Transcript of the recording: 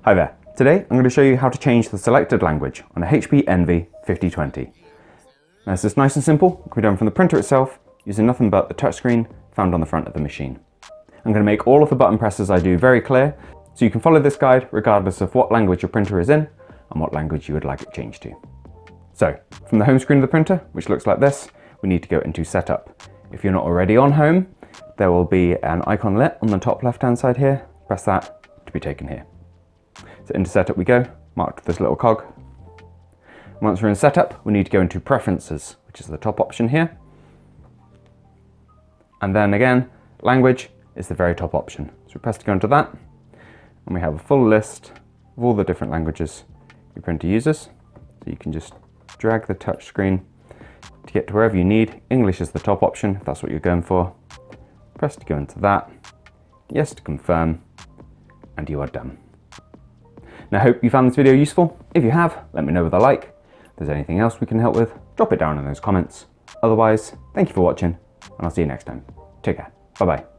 Hi there. Today I'm going to show you how to change the selected language on a HP Envy 5020. Now this is nice and simple. It can be done from the printer itself using nothing but the touchscreen found on the front of the machine. I'm going to make all of the button presses I do very clear so you can follow this guide regardless of what language your printer is in and what language you would like it changed to. So from the home screen of the printer, which looks like this, we need to go into Setup. If you're not already on Home, there will be an icon lit on the top left hand side here. Press that to be taken here. So into Setup we go, marked this little cog. Once we're in Setup, we need to go into Preferences, which is the top option here. And then again, Language is the very top option. So we press to go into that, and we have a full list of all the different languages your printer uses. So you can just drag the touch screen to get to wherever you need. English is the top option, if that's what you're going for. Press to go into that, yes to confirm, and you are done. Now I hope you found this video useful. If you have, let me know with a like. If there's anything else we can help with, drop it down in those comments. Otherwise, thank you for watching, and I'll see you next time. Take care. Bye bye.